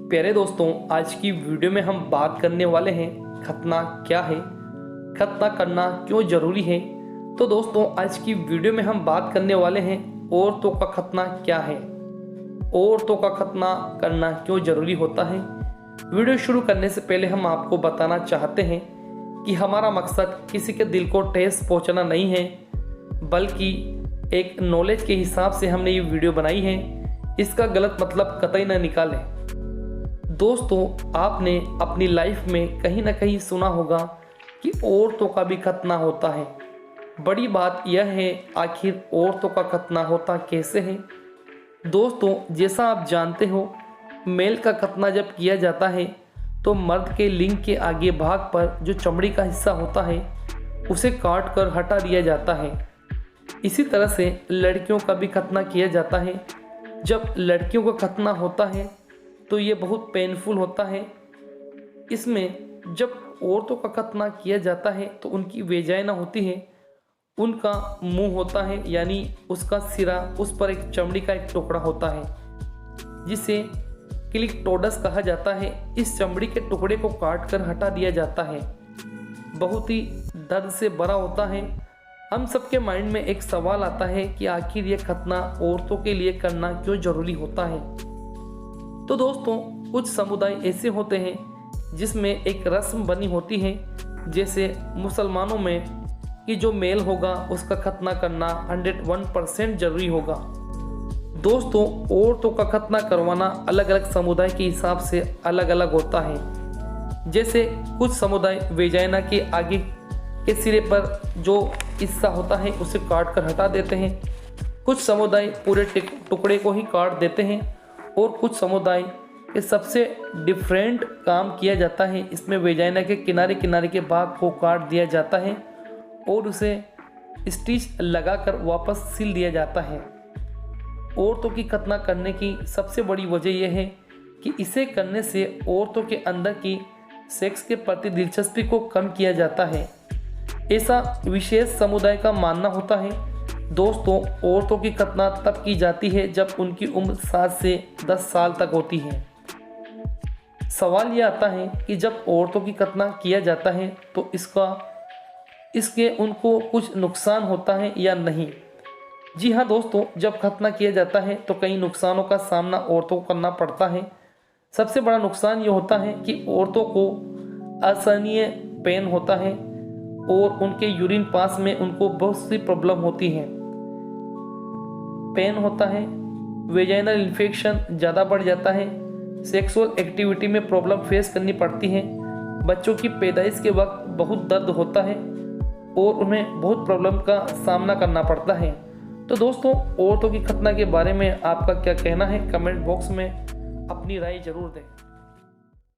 प्यारे दोस्तों, आज की वीडियो में हम बात करने वाले हैं खतना क्या है, खतना करना क्यों ज़रूरी है। तो दोस्तों, आज की वीडियो में हम बात करने वाले हैं औरतों का खतना क्या है, औरतों का खतना करना क्यों ज़रूरी होता है। वीडियो शुरू करने से पहले हम आपको बताना चाहते हैं कि हमारा मकसद किसी के दिल को ठेस पहुंचाना नहीं है, बल्कि एक नॉलेज के हिसाब से हमने ये वीडियो बनाई है। इसका गलत मतलब कतई ना निकालें। दोस्तों, आपने अपनी लाइफ में कहीं ना कहीं सुना होगा कि औरतों का भी खतना होता है। बड़ी बात यह है, आखिर औरतों का खतना होता कैसे है। दोस्तों, जैसा आप जानते हो, मेल का खतना जब किया जाता है तो मर्द के लिंग के आगे भाग पर जो चमड़ी का हिस्सा होता है उसे काट कर हटा दिया जाता है। इसी तरह से लड़कियों का भी खतना किया जाता है। जब लड़कियों का खतना होता है तो ये बहुत पेनफुल होता है। इसमें जब औरतों का खतना किया जाता है तो उनकी वेजाइना होती है, उनका मुंह होता है, यानी उसका सिरा, उस पर एक चमड़ी का एक टुकड़ा होता है जिसे क्लिटोरस कहा जाता है। इस चमड़ी के टुकड़े को काट कर हटा दिया जाता है। बहुत ही दर्द से भरा होता है। हम सबके माइंड में एक सवाल आता है कि आखिर ये खतना औरतों के लिए करना क्यों ज़रूरी होता है। तो दोस्तों, कुछ समुदाय ऐसे होते हैं जिसमें एक रस्म बनी होती है, जैसे मुसलमानों में कि जो मेल होगा उसका खतना करना 101% ज़रूरी होगा। दोस्तों, औरतों का खतना करवाना अलग अलग समुदाय के हिसाब से अलग अलग होता है। जैसे कुछ समुदाय वेजाइना के आगे के सिरे पर जो हिस्सा होता है उसे काट कर हटा देते हैं। कुछ समुदाय पूरे टुकड़े को ही काट देते हैं और कुछ समुदाय के सबसे डिफरेंट काम किया जाता है। इसमें वेजाइना के किनारे किनारे के भाग को काट दिया जाता है और उसे स्टिच लगाकर वापस सिल दिया जाता है। औरतों की खतना करने की सबसे बड़ी वजह यह है कि इसे करने से औरतों के अंदर की सेक्स के प्रति दिलचस्पी को कम किया जाता है, ऐसा विशेष समुदाय का मानना होता है। दोस्तों, औरतों की खतना तब की जाती है जब उनकी उम्र 7 से 10 साल तक होती है। सवाल यह आता है कि जब औरतों की खतना किया जाता है तो इसके उनको कुछ नुकसान होता है या नहीं। जी हाँ दोस्तों, जब खतना किया जाता है तो कई नुकसानों का सामना औरतों को करना पड़ता है। सबसे बड़ा नुकसान ये होता है कि औरतों को असहनीय पेन होता है और उनके यूरिन पास में उनको बहुत सी प्रॉब्लम होती है। पेन होता है, वेजाइनल इन्फेक्शन ज़्यादा बढ़ जाता है, सेक्सुअल एक्टिविटी में प्रॉब्लम फेस करनी पड़ती है। बच्चों की पैदाइश के वक्त बहुत दर्द होता है और उन्हें बहुत प्रॉब्लम का सामना करना पड़ता है। तो दोस्तों, औरतों की खतना के बारे में आपका क्या कहना है, कमेंट बॉक्स में अपनी राय जरूर दें।